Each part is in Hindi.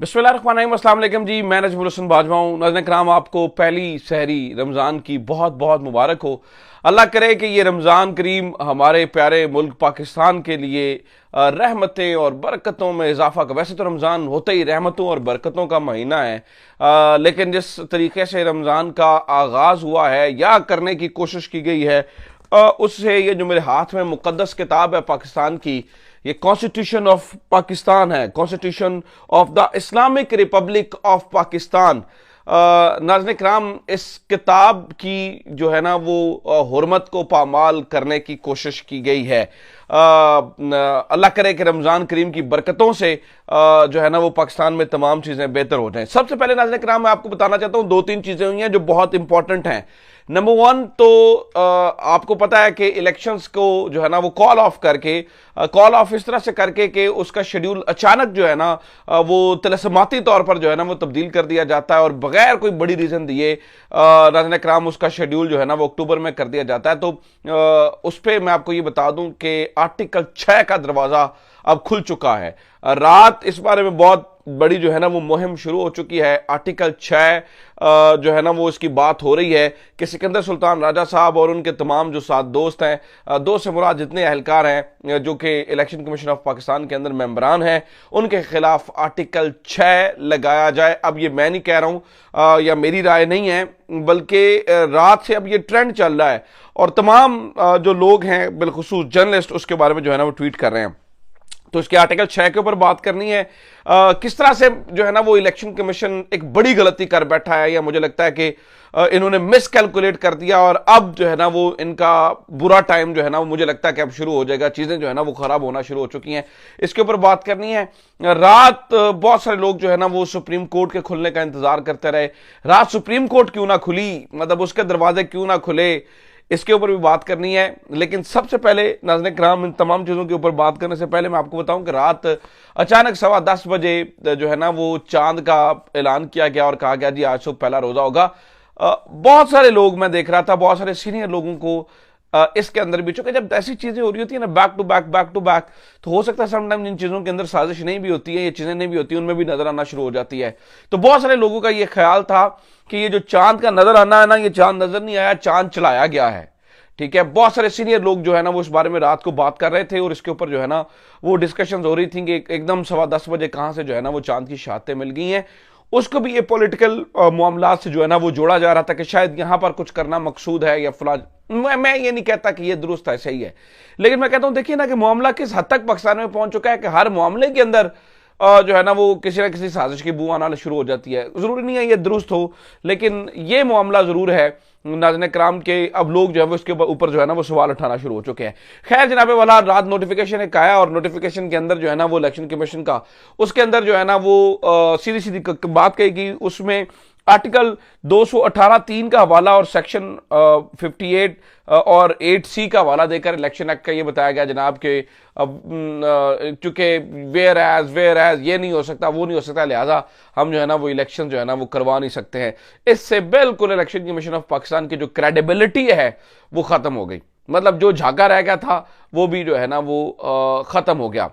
बिस्मिल्लाहिर्रहमानिर्रहीम, अस्सलाम वालेकुम जी। मैं नजमुल हसन बाजवा हूँ। नाज़रीन किराम, आपको पहली सहरी रमज़ान की बहुत बहुत मुबारक हो। अल्लाह करे कि ये रमज़ान करीम हमारे प्यारे मुल्क पाकिस्तान के लिए रहमतें और बरकतों में इजाफा कर। वैसे तो रमज़ान होते ही रहमतों और बरकतों का महीना है, लेकिन जिस तरीके से रमज़ान का आगाज़ हुआ है या करने की कोशिश की गई है, उससे ये जो मेरे हाथ में मुकद्दस किताब है पाकिस्तान की, ये कॉन्स्टिट्यूशन ऑफ पाकिस्तान है, constitution of the Islamic Republic of Pakistan. नाज़रीन किराम, इस किताब की जो है ना वो हुर्मत को पामाल करने की कोशिश की गई है। अल्लाह करे कि रमज़ान करीम की बरकतों से जो है ना वो पाकिस्तान में तमाम चीज़ें बेहतर हो जाएं। सबसे पहले नाज़रीन किराम, मैं आपको बताना चाहता हूँ, दो तीन चीज़ें हुई हैं जो बहुत इंपॉर्टेंट हैं। नंबर वन तो आपको पता है कि इलेक्शंस को जो है ना वो कॉल ऑफ इस तरह से करके कि उसका शेड्यूल अचानक जो है ना वो तिलस्माती तौर पर जो है ना वो तब्दील कर दिया जाता है और बगैर कोई बड़ी रीजन दिए नाज़रीन किराम उसका शेड्यूल जो है ना वो अक्टूबर में कर दिया जाता है। तो उस पर मैं आपको ये बता दूं कि आर्टिकल 6 का दरवाजा अब खुल चुका है। रात इस बारे में बहुत बड़ी जो है ना वो मुहिम शुरू हो चुकी है। आर्टिकल 6 जो है ना वो इसकी बात हो रही है कि सिकंदर सुल्तान राजा साहब और उनके तमाम जो साथ दोस्त हैं, दोस्त से मुराद जितने अहलकार हैं जो कि इलेक्शन कमीशन ऑफ पाकिस्तान के अंदर मेंबरान हैं, उनके खिलाफ आर्टिकल 6 लगाया जाए। अब ये मैं नहीं कह रहा हूं या मेरी राय नहीं है, बल्कि रात से अब ये ट्रेंड चल रहा है और तमाम जो लोग हैं, बिलखुसूस जर्नलिस्ट, उसके बारे में जो है ना वो ट्वीट कर रहे हैं। तो इसके आर्टिकल 6 के ऊपर बात करनी है। किस तरह से जो है ना वो इलेक्शन कमीशन एक बड़ी गलती कर बैठा है, या मुझे लगता है कि इन्होंने मिस कैलकुलेट कर दिया और अब जो है ना वो इनका बुरा टाइम जो है ना वो मुझे लगता है कि अब शुरू हो जाएगा। चीजें जो है ना वो खराब होना शुरू हो चुकी हैं। इसके ऊपर बात करनी है। रात बहुत सारे लोग जो है ना वो सुप्रीम कोर्ट के खुलने का इंतजार करते रहे। रात सुप्रीम कोर्ट क्यों ना खुली, मतलब उसके दरवाजे क्यों ना खुले, इसके ऊपर भी बात करनी है। लेकिन सबसे पहले नाज़रीन किराम, इन तमाम चीज़ों के ऊपर बात करने से पहले मैं आपको बताऊं कि रात अचानक 10:15 बजे जो है ना वो चांद का ऐलान किया गया और कहा गया जी आज सुबह पहला रोज़ा होगा। बहुत सारे लोग मैं देख रहा था, बहुत सारे सीनियर लोगों को इसके अंदर भी, चूंकि जब ऐसी चीजें हो रही होती है ना बैक टू बैक, तो हो सकता है समटाइम जिन चीजों के अंदर साजिश नहीं भी होती है, ये चीजें नहीं भी होती, उनमें भी नजर आना शुरू हो जाती है। तो बहुत सारे लोगों का ये ख्याल था कि ये जो चांद का नजर आना है ना, ये चांद नजर नहीं आया, चांद चलाया गया है। ठीक है, बहुत सारे सीनियर लोग जो है ना वो इस बारे में रात को बात कर रहे थे और इसके ऊपर जो है ना वो डिस्कशन हो रही थी कि एकदम 10:15 बजे कहां से जो है ना वो चांद की शहादतें मिल गई हैं। उसको भी ये पॉलिटिकल मामलात से जो है ना वो जोड़ा जा रहा था कि शायद यहां पर कुछ करना मकसूद है या फला। मैं ये नहीं कहता कि ये दुरुस्त है, सही है, लेकिन मैं कहता हूं देखिए ना कि मामला किस हद तक पाकिस्तान में पहुंच चुका है कि हर मामले के अंदर जो है ना वो किसी ना किसी साजिश की बू आना शुरू हो जाती है। जरूरी नहीं है ये दुरुस्त हो, लेकिन ये मामला जरूर है नाज़रीन किराम के अब लोग जो है वो इसके ऊपर जो है ना वो सवाल उठाना शुरू हो चुके हैं। खैर जनाबे वाला, रात नोटिफिकेशन एक आया और नोटिफिकेशन के अंदर जो है ना वो इलेक्शन कमीशन का, उसके अंदर जो है ना वो सीधी सीधी बात कही गई। उसमें आर्टिकल 218(3) का हवाला और सेक्शन 58 और 8C का हवाला देकर इलेक्शन एक्ट का ये बताया गया जनाब के चूंकि वेयर एज ये नहीं हो सकता, वो नहीं हो सकता, लिहाजा हम जो है ना वो इलेक्शन जो है ना वो करवा नहीं सकते हैं। इससे बिल्कुल इलेक्शन कमीशन ऑफ पाकिस्तान की जो क्रेडिबिलिटी है वो खत्म हो गई। मतलब जो झाका रह गया था वो भी जो है ना वो खत्म हो गया।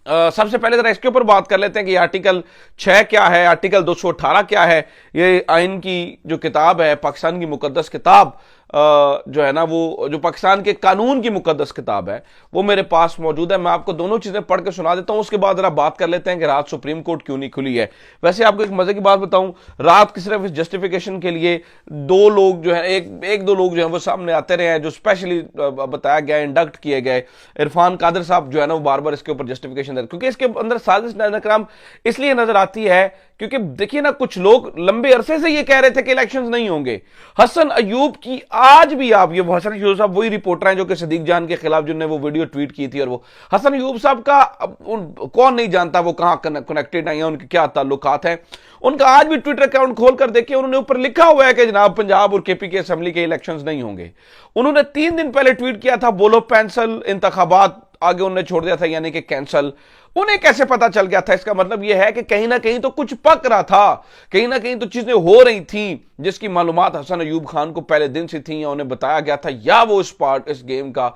सबसे पहले जरा इसके ऊपर बात कर लेते हैं कि आर्टिकल 6 क्या है, आर्टिकल 218 क्या है। ये आइन की जो किताब है, पाकिस्तान की मुकद्दस किताब जो है ना वो जो पाकिस्तान के कानून की मुकद्दस किताब है वो मेरे पास मौजूद है। मैं आपको दोनों चीजें पढ़ के सुना देता हूं, उसके बाद जरा बात कर लेते हैं कि रात सुप्रीम कोर्ट क्यों नहीं खुली है। वैसे आपको एक मजे की बात बताऊं, रात की सिर्फ इस जस्टिफिकेशन के लिए दो लोग जो है, एक दो लोग जो है वो सामने आते रहे हैं, जो स्पेशली बताया गया, इंडक्ट किए गए। इरफान कादिर साहब जो है ना वो बार बार इसके ऊपर जस्टिफिकेशन दे रहे, क्योंकि इसके अंदर साजिश नाम इसलिए नजर आती है क्योंकि देखिए ना कुछ लोग लंबे अरसे से ये कह रहे थे कि इलेक्शंस नहीं होंगे। हसन अयूब की आज भी आप ये हसन अयूब साहब वही रिपोर्टर हैं जो कि सदीक जान के खिलाफ जिन्होंने वो वीडियो ट्वीट की थी, और वो हसन अयूब साहब का कौन नहीं जानता वो कहां कनेक्टेड है या उनके क्या ताल्लुकात हैं। उनका आज भी ट्विटर अकाउंट खोलकर देखिए, उन्होंने ऊपर लिखा हुआ है कि जनाब पंजाब और केपी के असेंबली के इलेक्शंस नहीं होंगे। उन्होंने 3 दिन पहले ट्वीट किया था बोलो पेंसिल इंतखाबात, आगे उन्होंने छोड़ दिया था यानी कि कैंसल। उन्हें कैसे पता चल गया था? इसका मतलब यह है कि कहीं ना कहीं तो कुछ पक रहा था, कहीं ना कहीं तो चीजें हो रही थी जिसकी मालूमात हसन अयूब खान को पहले दिन से थी, या उन्हें बताया गया था, या वो इस गेम का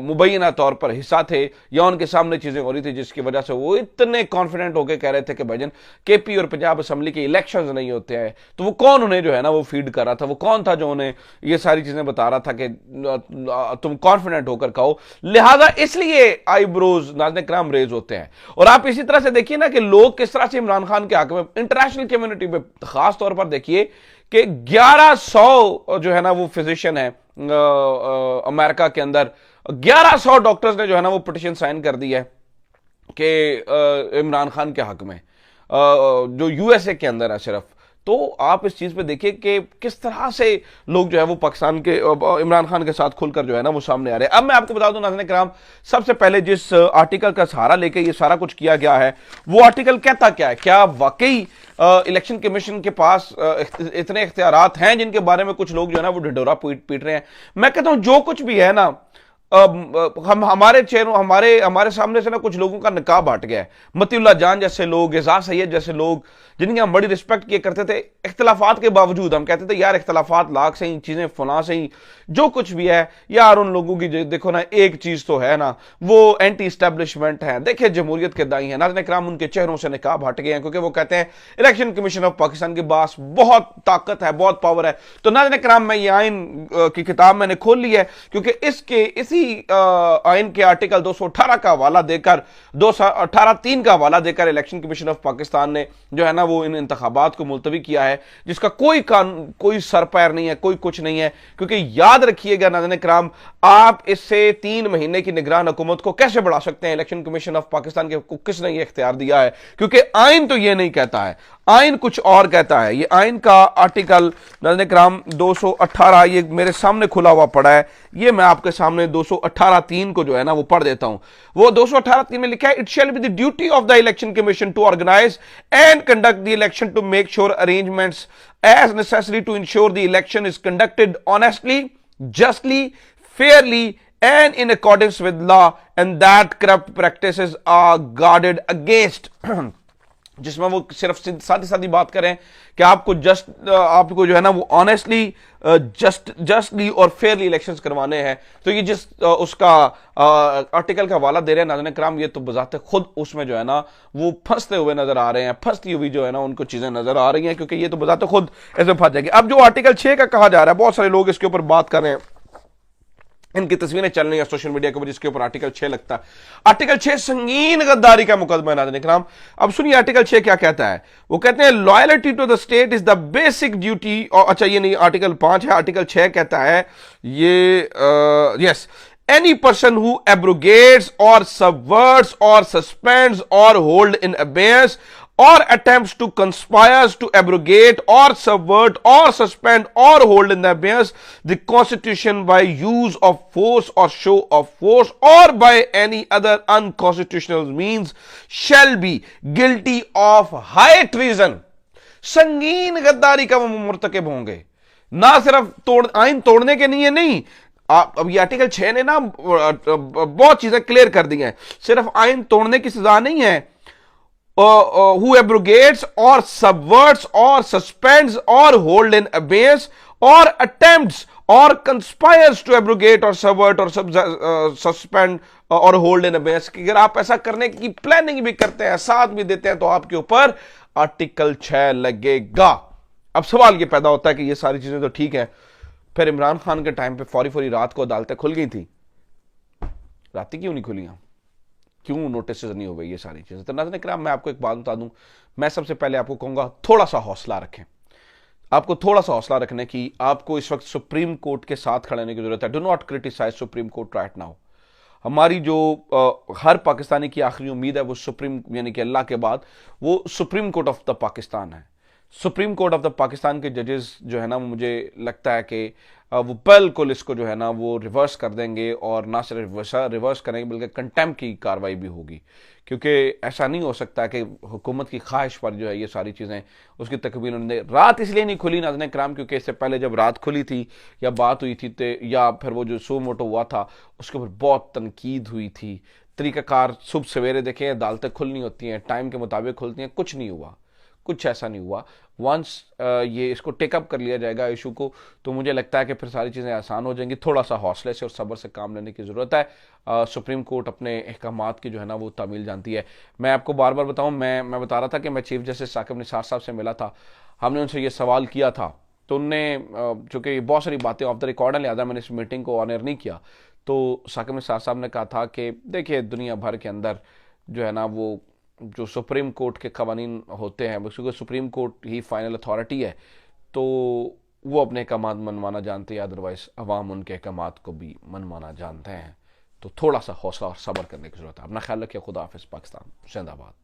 मुबैना तौर पर हिस्सा थे, या उनके सामने चीजें हो रही थी जिसकी वजह से वो इतने कॉन्फिडेंट होकर कह रहे थे कि भाईजान केपी और पंजाब असेंबली के इलेक्शंस नहीं होते हैं। तो वो कौन उन्हें जो है ना वो फीड कर रहा था? वो कौन था जो उन्हें ये सारी चीजें बता रहा था कि तुम कॉन्फिडेंट होकर कहो? लिहाजा इसलिए आईब्रोज नाज़रीन किराम रेज होते हैं। और आप इसी तरह से देखिए ना कि लोग किस तरह से इमरान खान के हक में इंटरनेशनल कम्युनिटी में खास तौर पर देखिए कि 1100 जो है ना वो फिजिशियन है अमेरिका के अंदर, 1100 डॉक्टर्स ने जो है ना वो पिटीशन साइन कर दी है कि इमरान खान के हक में, जो यूएसए के अंदर है सिर्फ। तो आप इस चीज पे देखिए कि किस तरह से लोग जो है वो पाकिस्तान के इमरान खान के साथ खुलकर जो है ना वो सामने आ रहे हैं। अब मैं आपको बता दूं नाज़रीन किराम, सबसे पहले जिस आर्टिकल का सहारा लेके ये सारा कुछ किया गया है, वो आर्टिकल कहता क्या है? क्या वाकई इलेक्शन कमीशन के पास इतने इख्तियारात हैं जिनके बारे में कुछ लोग जो है ना वो ढिढोरा पीट रहे हैं? मैं कहता हूं जो कुछ भी है ना, हम हमारे चेहरों हमारे सामने से ना कुछ लोगों का निकाब हट गया है। मतीउल्लाह जान जैसे लोग, एजाज सैयद जैसे लोग, जिनकी हम बड़ी रिस्पेक्ट किए करते थे, इख्तलाफात के बावजूद हम कहते थे यार इख्तलाफात लाख से ही, चीजें फलां से ही, जो कुछ भी है यार उन लोगों की देखो ना एक चीज तो है ना, वो एंटी एस्टेब्लिशमेंट है, देखिए जमहूरियत के दाई है। नाज़रीन किराम उनके चेहरों से निकाब हट गए हैं क्योंकि वो कहते हैं इलेक्शन कमीशन ऑफ पाकिस्तान के पास बहुत ताकत है, बहुत पावर है। तो नाज़रीन किराम मैं ये आइन की किताब मैंने खोल ली है क्योंकि इसी आइन के आर्टिकल 218 का हवाला देकर, 218(3) का हवाला देकर इलेक्शन कमीशन ऑफ पाकिस्तान ने जो है ना वो इन इंतखाबात को मुलतवी किया है, जिसका कोई सर पैर नहीं है, कोई कुछ नहीं है। क्योंकि याद रखिएगा नाज़रीन किराम, आप इससे 3 महीने की निगरान हुकूमत को कैसे बढ़ा सकते हैं? इलेक्शन कमीशन ऑफ पाकिस्तान को किसने ये इख्तियार दिया है? क्योंकि आइन तो ये नहीं कहता है, आइन कुछ और कहता है। ये आइन का आर्टिकल नाज़रीन किराम 218, ये मेरे सामने खुला हुआ पड़ा है, ये मैं आपके सामने 218(3) को जो है ना वो पढ़ देता हूं। वो 218(3) में लिखा है, it shall be the duty of the Election Commission to organise and conduct the election to make sure arrangements as necessary to ensure the election is conducted honestly, justly, fairly, and in accordance with law, and that corrupt practices are guarded against. जिसमें वो सिर्फ सादी सादी बात करें कि आपको जो है ना वो ऑनेस्टली, जस्टली और फेयरली इलेक्शंस करवाने हैं। तो ये जिस उसका आर्टिकल का हवाला दे रहे हैं नाज़रीन किराम, ये तो बजाते खुद उसमें जो है ना वो फंसते हुए नजर आ रहे हैं, फंसती हुई जो है ना उनको चीजें नजर आ रही हैं, क्योंकि ये तो बजाते खुद ऐसे फंस जाएंगे। अब जो आर्टिकल 6 का कहा जा रहा है, बहुत सारे लोग इसके ऊपर बात कर रहे हैं, इनकी तस्वीरें चल रही है सोशल मीडिया के ऊपर जिसके ऊपर आर्टिकल 6 लगता है। आर्टिकल 6 संगीन गद्दारी का मुकदमा है नाज़रीन किराम। अब सुनिए आर्टिकल 6 क्या कहता है। वो कहते हैं loyalty to the state is the basic duty. अच्छा ये नहीं, आर्टिकल 5 है, आर्टिकल 6 कहता है ये yes, any person who abrogates or subverts or suspends or hold in abeyance or attempts to conspire to abrogate or subvert or suspend or hold in abeyance the constitution by use of force or show of force or by any other unconstitutional means shall be guilty of high treason। संगीन गद्दारी का वो मुर्तकिब होंगे। ना सिर्फ आइन तोड़ने के लिए नहीं, अब ये आर्टिकल 6 ने ना बहुत चीजें क्लियर कर दी हैं। सिर्फ आइन तोड़ने की सजा नहीं है, who abrogates or subverts or suspends or hold in abeyance or attempts or conspires to abrogate or subvert or suspend or hold in abeyance। अगर आप ऐसा करने की प्लानिंग भी करते हैं, साथ भी देते हैं, तो आपके ऊपर आर्टिकल 6 लगेगा। अब सवाल ये पैदा होता है कि ये सारी चीजें तो ठीक है, फिर इमरान खान के टाइम पे फौरी रात को अदालतें खुल गई थी, रात क्यों नहीं खुली? क्यों नोटिस नहीं हो गई ये सारी चीजें? तो नाज़रीन किराम मैं आपको एक बात बता दूं, मैं सबसे पहले आपको कहूंगा थोड़ा सा हौसला रखें। आपको थोड़ा सा हौसला रखने की, आपको इस वक्त सुप्रीम कोर्ट के साथ खड़े होने की जरूरत है। Do not criticise Supreme Court right now. हमारी जो हर पाकिस्तानी की आखिरी उम्मीद है वो सुप्रीम, यानी कि अल्लाह के बाद वो supreme court of the Pakistan है। Supreme court of the Pakistan के जजेस जो है ना, मुझे लगता है कि वो बिल्कुल इसको जो है ना वो रिवर्स कर देंगे, और ना सिर्फ रिवर्स करेंगे बल्कि कंटेम्प्ट की कार्रवाई भी होगी। क्योंकि ऐसा नहीं हो सकता कि हुकूमत की ख्वाहिश पर जो है ये सारी चीज़ें उसकी तकमील उन्होंने रात इसलिए नहीं खुली नाज़रीन किराम, क्योंकि इससे पहले जब रात खुली थी या बात हुई थी या फिर वो जो सो मोटो हुआ था उसके ऊपर बहुत तनकीद हुई थी, तरीक़ाकार सुबह सवेरे देखें अदालतें खुलनी होती हैं, टाइम के मुताबिक खुलती हैं, कुछ नहीं हुआ, कुछ ऐसा नहीं हुआ। वंस ये इसको टेकअप कर लिया जाएगा इशू को, तो मुझे लगता है कि फिर सारी चीज़ें आसान हो जाएंगी। थोड़ा सा हौसले से और सब्र से काम लेने की ज़रूरत है। सुप्रीम कोर्ट अपने अहकामात की जो है ना वो तामील जानती है। मैं आपको बार बार बताऊं, मैं बता रहा था कि मैं चीफ जस्टिस साकिब निसार साहब से मिला था, हमने उनसे ये सवाल किया था, तो उनने चूँकि बहुत सारी बातें ऑफ द रिकॉर्ड है, लिहाजा मैंने इस मीटिंग को ऑनर नहीं किया, तो साकिब निसार साहब ने कहा था कि देखिए दुनिया भर के अंदर जो है ना वो जो सुप्रीम कोर्ट के कवानीन होते हैं, क्योंकि सुप्रीम कोर्ट ही फाइनल अथॉरिटी है, तो वो अपने अहकामात मनवाना जानते हैं, अदरवाइज अवाम उनके अहकामात को भी मनवाना जानते हैं। तो थोड़ा सा हौसला और सब्र करने की जरूरत है। अपना ख्याल रखिए। खुदा हाफिज़। पाकिस्तान जिंदाबाद।